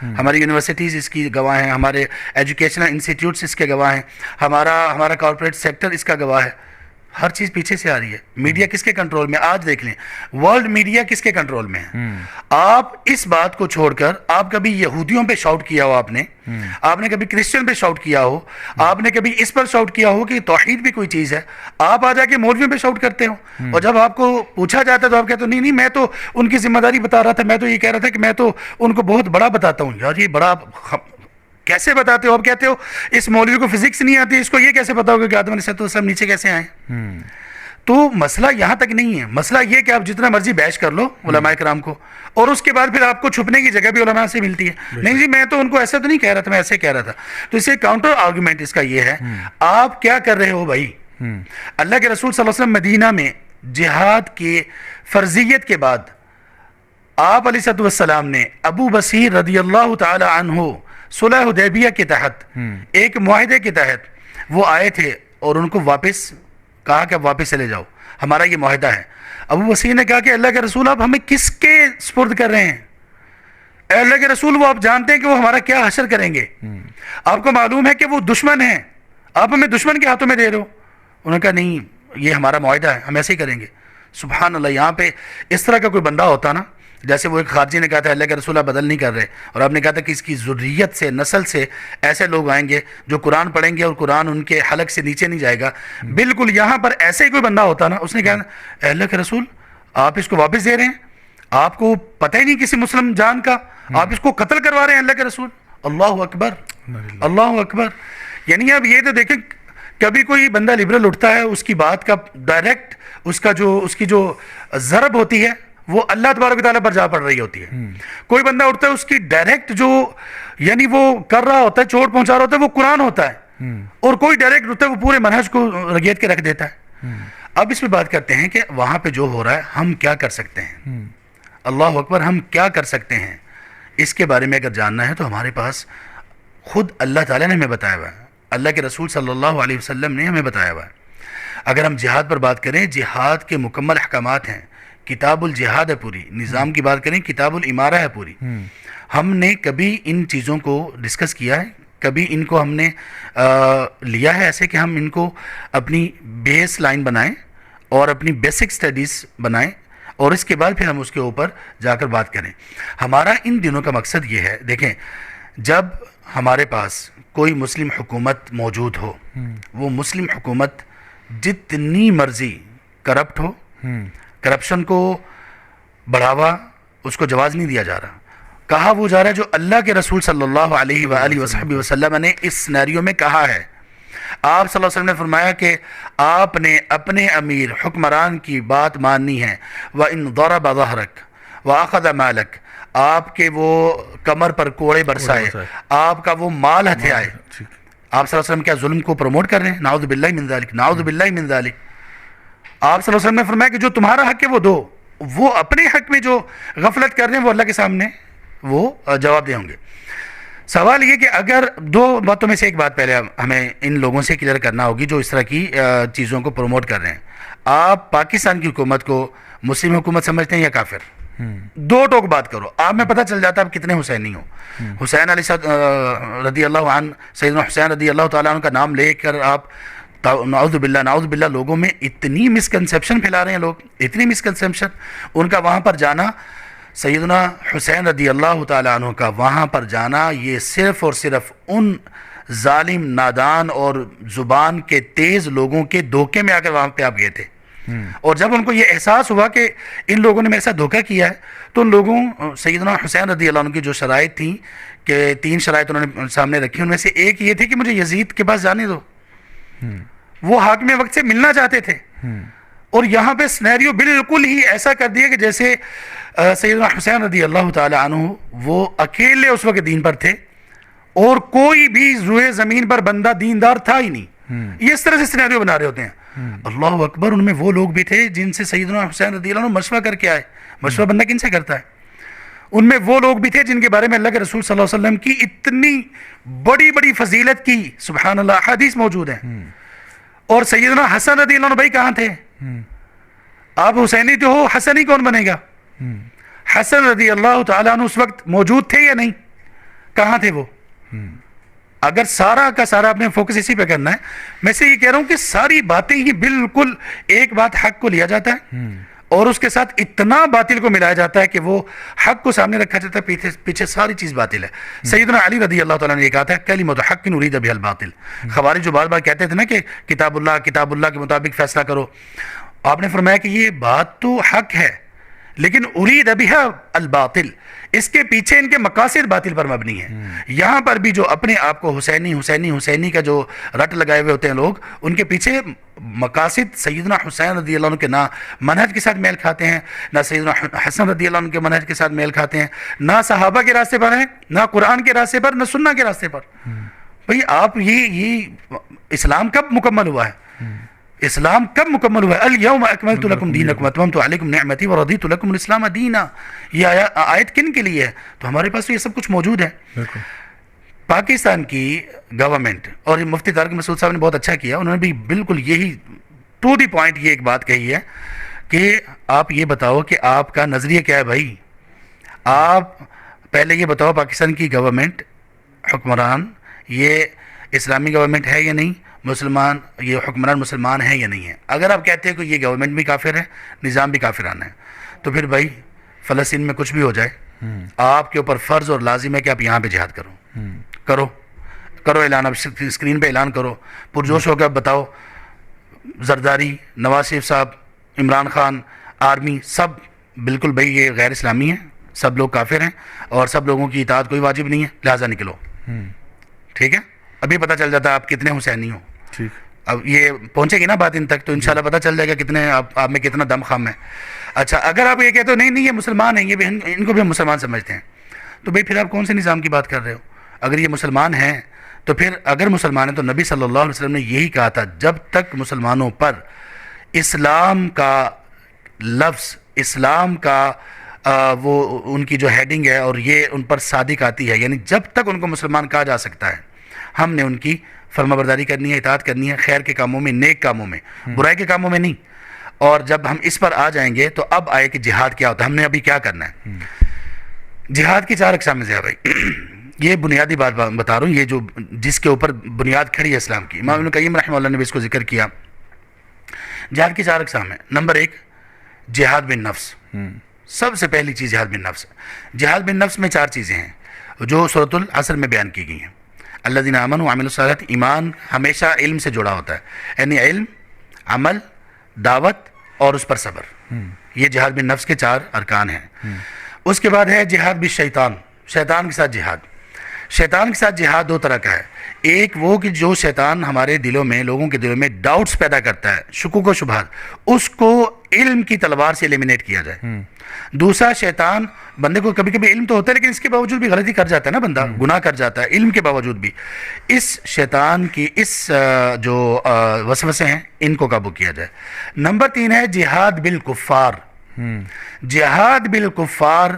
ہماری یونیورسٹیز اس کی گواہ ہیں، ہمارے ایجوکیشنل انسٹیٹیوٹس اس کے گواہ ہیں، ہمارا کارپوریٹ سیکٹر اس کا گواہ ہے. ہر چیز پیچھے سے آ رہی ہے. میڈیا کس کے کنٹرول میں؟ آج دیکھ لیں ورلڈ میڈیا کس کے کنٹرول میں ہے. آپ اس بات کو چھوڑ کر آپ کبھی یہودیوں پہ شاؤٹ کیا ہو، آپ نے کبھی کرسچن پہ شاؤٹ کیا ہو، آپ نے کبھی اس پر شاؤٹ کیا ہو کہ توحید بھی کوئی چیز ہے، آپ آ جا کے مولویوں پہ شاؤٹ کرتے ہو. اور جب آپ کو پوچھا جاتا ہے تو آپ کہتے ہو نہیں میں تو ان کی ذمہ داری بتا رہا تھا، میں تو یہ کہہ رہا تھا کہ میں تو ان کو بہت بڑا بتاتا ہوں. یار یہ بڑا کیسے بتاتے ہو؟ آپ کہتے ہو اس مولوی کو فزکس نہیں آتی، اس کو یہ کیسے پتا ہوگا کہ آدم علیہ السلام نیچے کیسے آئے؟ تو مسئلہ یہاں تک نہیں ہے. مسئلہ یہ کہ آپ جتنا مرضی بحث کر لو علماء کرام کو، اور اس کے بعد پھر آپ کو چھپنے کی جگہ بھی علماء سے ملتی ہے. نہیں جی میں تو ان کو ایسا تو نہیں کہہ رہا تھا، میں ایسے کہہ رہا تھا. تو اس سے کاؤنٹر آرگومنٹ اس کا یہ ہے، آپ کیا کر رہے ہو بھائی؟ اللہ کے رسول صلی اللہ علیہ وسلم مدینہ میں جہاد کی فرضیت کے بعد آپ علیہ السلام نے ابو بصیر رضی اللہ تعالی عنہ صلح حدیبیہ کے تحت ایک معاہدے کے تحت وہ آئے تھے اور ان کو واپس کہا کہ واپس چلے جاؤ، ہمارا یہ معاہدہ ہے. ابو بصیر نے کہا کہ اللہ کے رسول آپ ہمیں کس کے سپرد کر رہے ہیں؟ اے اللہ کے رسول وہ آپ جانتے ہیں کہ وہ ہمارا کیا حشر کریں گے، آپ کو معلوم ہے کہ وہ دشمن ہیں، آپ ہمیں دشمن کے ہاتھوں میں دے رہے ہو. انہوں نے کہا نہیں یہ ہمارا معاہدہ ہے، ہم ایسے ہی کریں گے. سبحان اللہ. یہاں پہ اس طرح کا کوئی بندہ ہوتا نا، جیسے وہ ایک خارجی نے کہا تھا اللہ کے رسول آپ بدل نہیں کر رہے، اور آپ نے کہا تھا کہ اس کی ذریت سے نسل سے ایسے لوگ آئیں گے جو قرآن پڑھیں گے اور قرآن ان کے حلق سے نیچے نہیں جائے گا. بالکل یہاں پر ایسے ہی کوئی بندہ ہوتا نا، اس نے کہا اے اللہ کے رسول آپ اس کو واپس دے رہے ہیں، آپ کو پتہ ہی نہیں کسی مسلم جان کا، آپ اس کو قتل کروا رہے ہیں اللہ کے رسول. اللہ اکبر اللہ اکبر. یعنی اب یہ تو دیکھیں کبھی کوئی بندہ لبرل اٹھتا ہے، اس کی بات کا ڈائریکٹ اس کی جو ضرب ہوتی ہے وہ اللہ تبارک و تعالیٰ پر جا پڑ رہی ہوتی ہے. کوئی بندہ اٹھتا ہے، اس کی ڈائریکٹ جو یعنی وہ کر رہا ہوتا ہے، چوٹ پہنچا رہا ہوتا ہے، وہ قرآن ہوتا ہے. اور کوئی ڈائریکٹ اٹھتا ہے وہ پورے منہج کو رگیت کے رکھ دیتا ہے. اب اس پہ بات کرتے ہیں کہ وہاں پہ جو ہو رہا ہے ہم کیا کر سکتے ہیں. اللہ اکبر. ہم کیا کر سکتے ہیں اس کے بارے میں اگر جاننا ہے تو ہمارے پاس خود اللہ تعالیٰ نے ہمیں بتایا ہوا ہے، اللہ کے رسول صلی اللہ علیہ وسلم نے ہمیں بتایا ہوا ہے. اگر ہم جہاد پر بات کریں، جہاد کے مکمل احکامات ہیں، کتاب الجہاد ہے پوری. نظام کی بات کریں کتاب الامارہ ہے پوری. ہم نے کبھی ان چیزوں کو ڈسکس کیا ہے؟ کبھی ان کو ہم نے لیا ہے ایسے کہ ہم ان کو اپنی بیس لائن بنائیں اور اپنی بیسک سٹڈیز بنائیں اور اس کے بعد پھر ہم اس کے اوپر جا کر بات کریں؟ ہمارا ان دنوں کا مقصد یہ ہے، دیکھیں جب ہمارے پاس کوئی مسلم حکومت موجود ہو، وہ مسلم حکومت جتنی مرضی کرپٹ ہو، کرپشن کو بڑھاوا اس کو جواز نہیں دیا جا رہا. کہا وہ جا رہا ہے جو اللہ کے رسول صلی اللہ علیہ وآلہ وصحبہ وسلم نے اس سینیریو میں کہا ہے. آپ صلی اللہ علیہ وسلم نے فرمایا کہ آپ نے اپنے امیر حکمران کی بات ماننی ہے. وَإِن ضَرَبَ ظَهْرَكَ وَأَخَذَ مَالَكَ، آپ کے وہ کمر پر کوڑے برسائے، آپ کا وہ مال ہتھے آئے. آپ صلی اللہ علیہ وسلم کیا ظلم کو پروموٹ کر رہے ہیں؟ نعوذ باللہ من ذالک، نعوذ باللہ من ذالک. آپ صلی اللہ علیہ وسلم نے فرمایا کہ جو تمہارا حق ہے وہ دو، وہ اپنے حق میں جو غفلت کر رہے ہیں وہ اللہ کے سامنے وہ جواب دے ہوں گے. سوال یہ کہ اگر دو باتوں میں سے ایک بات پہلے ہمیں ان لوگوں سے کلیئر کرنا ہوگی جو اس طرح کی چیزوں کو پروموٹ کر رہے ہیں. آپ پاکستان کی حکومت کو مسلم حکومت سمجھتے ہیں یا کافر؟ دو ٹوک بات کرو، آپ میں پتہ چل جاتا ہے آپ کتنے حسینی ہو. حسین علیہ رضی اللہ عنہ، سیدنا حسین رضی اللہ تعالیٰ عنہ کا نام لے کر آپ نعوذ باللہ لوگوں میں اتنی مسکنسیپشن پھیلا رہے ہیں لوگ، اتنی مسکنسیپشن. ان کا وہاں پر جانا، سیدنا حسین رضی اللہ تعالیٰ عنہ کا وہاں پر جانا، یہ صرف اور صرف ان ظالم نادان اور زبان کے تیز لوگوں کے دھوکے میں آ کر وہاں پہ آپ گئے تھے. اور جب ان کو یہ احساس ہوا کہ ان لوگوں نے میرے ساتھ دھوکہ کیا ہے تو ان لوگوں سیدنا حسین رضی اللہ عنہ کی جو شرائط تھیں کہ 3 شرائط انہوں نے سامنے رکھی، ان میں سے ایک یہ تھی کہ مجھے یزید کے پاس جانے دو. وہ حاکم وقت سے ملنا چاہتے تھے، اور یہاں پہ سینیریو بالکل ہی ایسا کر دیا کہ جیسے سیدنا حسین رضی اللہ تعالی عنہ وہ اکیلے اس وقت دین پر تھے اور کوئی بھی روئے زمین پر بندہ دیندار تھا ہی نہیں. یہ اس طرح سے سینیریو بنا رہے ہوتے ہیں. اللہ اکبر. ان میں وہ لوگ بھی تھے جن سے سیدنا حسین رضی اللہ عنہ مشورہ کر کے آئے. مشورہ بندہ کن سے کرتا ہے؟ ان میں وہ لوگ بھی تھے جن کے بارے میں اللہ کے رسول صلی اللہ علیہ وسلم کی اتنی بڑی بڑی فضیلت کی سبحان اللہ حدیث موجود ہیں. اور سیدنا حسن رضی اللہ عنہ بھائی کہاں تھے؟ آپ حسینی تو ہو، حسنی کون بنے گا؟ حسن رضی اللہ تعالیٰ عنہ اس وقت موجود تھے یا نہیں؟ کہاں تھے وہ؟ اگر سارا کا سارا آپ نے فوکس اسی پہ کرنا ہے، میں سے یہ کہہ رہا ہوں کہ ساری باتیں ہی بالکل ایک بات حق کو لیا جاتا ہے اور اس کے ساتھ اتنا باطل کو ملایا جاتا ہے کہ وہ حق کو سامنے رکھا جاتا ہے، پیچھے ساری چیز باطل ہے. سیدنا علی رضی اللہ تعالیٰ نے یہ کہا تھا کلمۃ حق ارید بها الباطل. خوارج جو بار بار کہتے تھے نا کہ کتاب اللہ کے مطابق فیصلہ کرو، آپ نے فرمایا کہ یہ بات تو حق ہے لیکن ارید بها الباطل، اس کے پیچھے ان کے مقاصد باطل پر مبنی ہیں. یہاں پر بھی جو اپنے آپ کو حسینی کا جو رٹ لگائے ہوئے ہوتے ہیں لوگ، ان کے پیچھے مقاصد سیدنا حسین رضی اللہ عنہ کے نہ منہج کے ساتھ میل کھاتے ہیں، نہ سیدنا حسن رضی اللہ عنہ کے منہج کے ساتھ میل کھاتے ہیں، نہ صحابہ کے راستے پر ہیں، نہ قرآن کے راستے پر، نہ سنہ کے راستے پر. بھئی آپ یہ اسلام کب مکمل ہوا ہے؟ اسلام کب مکمل ہوا ہے؟ الیوم اکملت لکم دینکم واتممت علیکم نعمتی ورضیت لکم الاسلام دینا. یہ آیت کن کے لیے ہے؟ تو ہمارے پاس تو یہ سب کچھ موجود ہے. پاکستان کی گورنمنٹ اور مفتی طارق مسعود صاحب نے بہت اچھا کیا، انہوں نے بھی بالکل یہی ٹو دی پوائنٹ یہ ایک بات کہی ہے کہ آپ یہ بتاؤ کہ آپ کا نظریہ کیا ہے بھائی. آپ پہلے یہ بتاؤ پاکستان کی گورنمنٹ حکمران یہ اسلامی گورنمنٹ ہے یا نہیں، مسلمان یہ حکمران مسلمان ہیں یا نہیں ہیں. اگر آپ کہتے ہیں کہ یہ گورنمنٹ بھی کافر ہے، نظام بھی کافرانہ ہے، تو پھر بھائی فلسطین میں کچھ بھی ہو جائے آپ کے اوپر فرض اور لازم ہے کہ آپ یہاں پہ جہاد کرو اعلان، اب اسکرین پہ اعلان کرو، پرجوش ہو کے بتاؤ. زرداری، نواز شریف صاحب، عمران خان، آرمی، سب بالکل بھائی یہ غیر اسلامی ہیں، سب لوگ کافر ہیں اور سب لوگوں کی اطاعت کوئی واجب نہیں ہے، لہٰذا نکلو. ٹھیک ہے، ابھی پتہ چل جاتا ہے آپ کتنے حسینی ہو. اب یہ پہنچے گی نا بات ان تک تو انشاءاللہ پتہ چل جائے گا کتنے آپ میں کتنا دم خم ہے. اچھا اگر آپ یہ کہتے ہو نہیں یہ مسلمان ہیں، یہ بھی ان کو بھی ہم مسلمان سمجھتے ہیں، تو بھائی پھر آپ کون سے نظام کی بات کر رہے ہو؟ اگر یہ مسلمان ہیں تو پھر اگر مسلمان ہیں تو نبی صلی اللہ علیہ وسلم نے یہی کہا تھا جب تک مسلمانوں پر اسلام کا لفظ، اسلام کا وہ ان کی جو ہیڈنگ ہے اور یہ ان پر صادق آتی ہے، یعنی جب تک ان کو مسلمان کہا جا سکتا ہے ہم نے ان کی فرما برداری کرنی ہے، اطاعت کرنی ہے، خیر کے کاموں میں، نیک کاموں میں، برائی کے کاموں میں نہیں. اور جب ہم اس پر آ جائیں گے تو اب آئے کہ جہاد کیا ہوتا ہے، ہم نے ابھی کیا کرنا ہے. جہاد کی 4 اقسام ہے بھائی. یہ بنیادی بات بتا رہا ہوں، یہ جو جس کے اوپر بنیاد کھڑی ہے اسلام کی. امام ابن قیم رحمہ اللہ نے بھی اس کو ذکر کیا. جہاد کی 4 اقسام ہیں. نمبر 1 جہاد بن نفس. سب سے پہلی چیز جہاد بن نفس. جہاد بن نفس میں 4 چیزیں ہیں جو سورۃ العصر میں بیان کی گئی ہیں. الذین آمنوا وعملوا الصالحات. ایمان ہمیشہ علم سے جڑا ہوتا ہے، یعنی علم، عمل، دعوت اور اس پر صبر. یہ جہاد بن نفس کے 4 ارکان ہیں. اس کے بعد ہے جہاد بالشیطان. شیطان کے ساتھ جہاد. شیطان کے ساتھ جہاد 2 طرح کا ہے. ایک وہ کہ جو شیطان ہمارے دلوں میں، لوگوں کے دلوں میں ڈاؤٹس پیدا کرتا ہے، شکوک و شبہات، اس کو علم کی تلوار سے ایلیمینیٹ کیا جائے. دوسرا شیطان بندے کو کبھی کبھی علم تو ہوتا ہے لیکن اس کے باوجود بھی غلطی کر جاتا ہے نا، بندہ گناہ کر جاتا ہے علم کے باوجود بھی. اس شیطان کی اس جو وسوسے ہیں ان کو قابو کیا جائے. نمبر 3 ہے جہاد بالکفار. جہاد بالکفار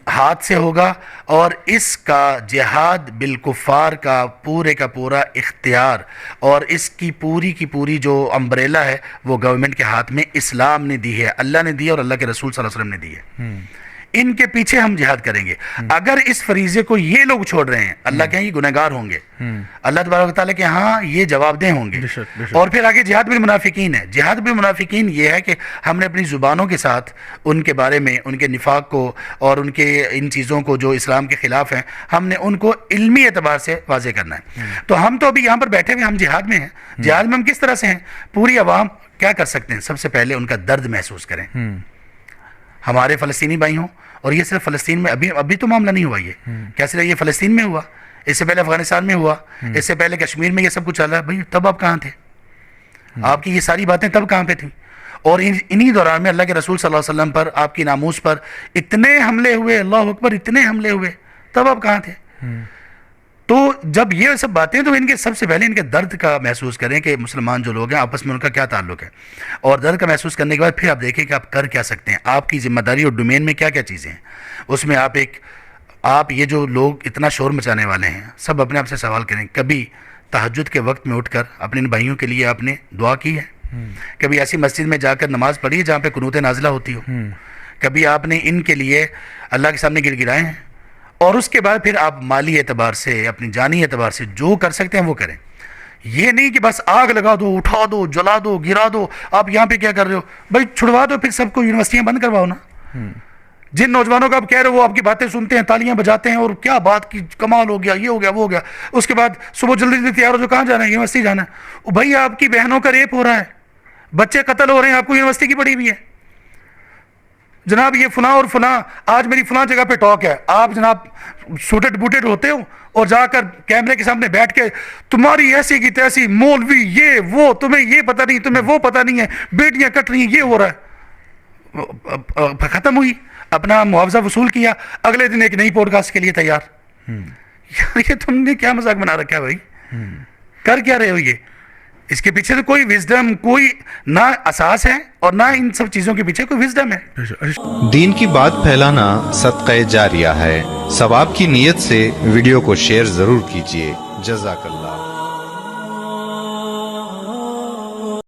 ہاتھ سے ہوگا اور اس کا جہاد بالکفار کا پورا اختیار اور اس کی پوری جو امبریلا ہے وہ گورنمنٹ کے ہاتھ میں اسلام نے دی ہے، اللہ نے دی ہے اور اللہ کے رسول صلی اللہ علیہ وسلم نے دی ہے. ان کے پیچھے ہم جہاد کریں گے. اگر اس فریضے کو یہ لوگ چھوڑ رہے ہیں، اللہ کے ہاں یہ گنہگار ہوں گے، اللہ تبارک و تعالیٰ کے ہاں یہ جواب دہ ہوں گے. اور پھر آگے جہاد بالمنافقین ہے. جہاد بالمنافقین یہ ہے کہ ہم نے اپنی زبانوں کے ساتھ ان کے بارے میں، ان کے نفاق کو اور ان کے ان چیزوں کو جو اسلام کے خلاف ہیں، ہم نے ان کو علمی اعتبار سے واضح کرنا ہے. تو ہم تو ابھی یہاں پر بیٹھے ہوئے ہم جہاد میں ہیں. جہاد میں ہم کس طرح سے ہیں؟ پوری عوام کیا کر سکتے ہیں؟ سب سے پہلے ان کا درد محسوس کریں. ہمارے فلسطینی بھائی ہوں، اور یہ صرف فلسطین میں ابھی تو معاملہ نہیں ہوا. یہ کیا صرف یہ فلسطین میں ہوا؟ اس سے پہلے افغانستان میں ہوا، اس سے پہلے کشمیر میں یہ سب کچھ چل رہا ہے. بھائی تب آپ کہاں تھے؟ آپ کی یہ ساری باتیں تب کہاں پہ تھیں؟ اور انہی دوران میں اللہ کے رسول صلی اللہ علیہ وسلم پر، آپ کی ناموس پر اتنے حملے ہوئے، اللہ اکبر، اتنے حملے ہوئے، تب آپ کہاں تھے؟ تو جب یہ سب باتیں، تو ان کے سب سے پہلے ان کے درد کا محسوس کریں کہ مسلمان جو لوگ ہیں آپس میں ان کا کیا تعلق ہے. اور درد کا محسوس کرنے کے بعد پھر آپ دیکھیں کہ آپ کر کیا سکتے ہیں، آپ کی ذمہ داری اور ڈومین میں کیا کیا چیزیں ہیں. اس میں آپ یہ جو لوگ اتنا شور مچانے والے ہیں، سب اپنے آپ سے سوال کریں، کبھی تہجد کے وقت میں اٹھ کر اپنے ان بھائیوں کے لیے آپ نے دعا کی ہے؟ کبھی ایسی مسجد میں جا کر نماز پڑھی ہے جہاں پہ قنوت نازلہ ہوتی ہو؟ کبھی آپ نے ان کے لیے اللہ کے سامنے گر گرائے ہیں اور اس کے بعد پھر آپ مالی اعتبار سے اپنی جانی اعتبار سے جو کر سکتے ہیں وہ کریں. یہ نہیں کہ بس آگ لگا دو, اٹھا دو, جلا دو, گرا دو. آپ یہاں پہ کیا کر رہے ہو بھائی؟ چھڑوا دو پھر سب کو, یونیورسٹیاں بند کرواؤ نا. جن نوجوانوں کو آپ کہہ رہے ہو وہ آپ کی باتیں سنتے ہیں, تالیاں بجاتے ہیں اور کیا بات کی, کمال ہو گیا, یہ ہو گیا, وہ ہو گیا. اس کے بعد صبح جلدی جلدی تیار ہو جو, کہاں جانا ہے؟ یونیورسٹی جانا ہے. بھائی آپ کی بہنوں کا ریپ ہو رہا ہے, بچے قتل ہو رہے ہیں, آپ کو یونیورسٹی کی پڑھی ہوئی ہے جناب یہ فلاں اور فلاں, آج میری فلاں جگہ پہ ٹاک ہے. آپ جناب سوٹڈ بوٹڈ ہوتے ہو اور جا کر کیمرے کے سامنے بیٹھ کے تمہاری ایسی کی تیسی, مولوی یہ وہ, تمہیں یہ پتہ نہیں, تمہیں وہ پتہ نہیں ہے, بیٹیاں کٹ رہی ہیں, یہ ہو رہا ہے. ختم ہوئی, اپنا معاوضہ وصول کیا, اگلے دن ایک نئی پوڈ کاسٹ کے لیے تیار. یہ تم نے کیا مذاق بنا رکھا ہے بھائی؟ کر کیا رہے ہو یہ؟ اس کے پیچھے تو کوئی وزڈم, کوئی نہ اساس ہے اور نہ ان سب چیزوں کے پیچھے کوئی وزڈم ہے. دین کی بات پھیلانا صدقہ جاریہ ہے. ثواب کی نیت سے ویڈیو کو شیئر ضرور کیجیے. جزاک اللہ.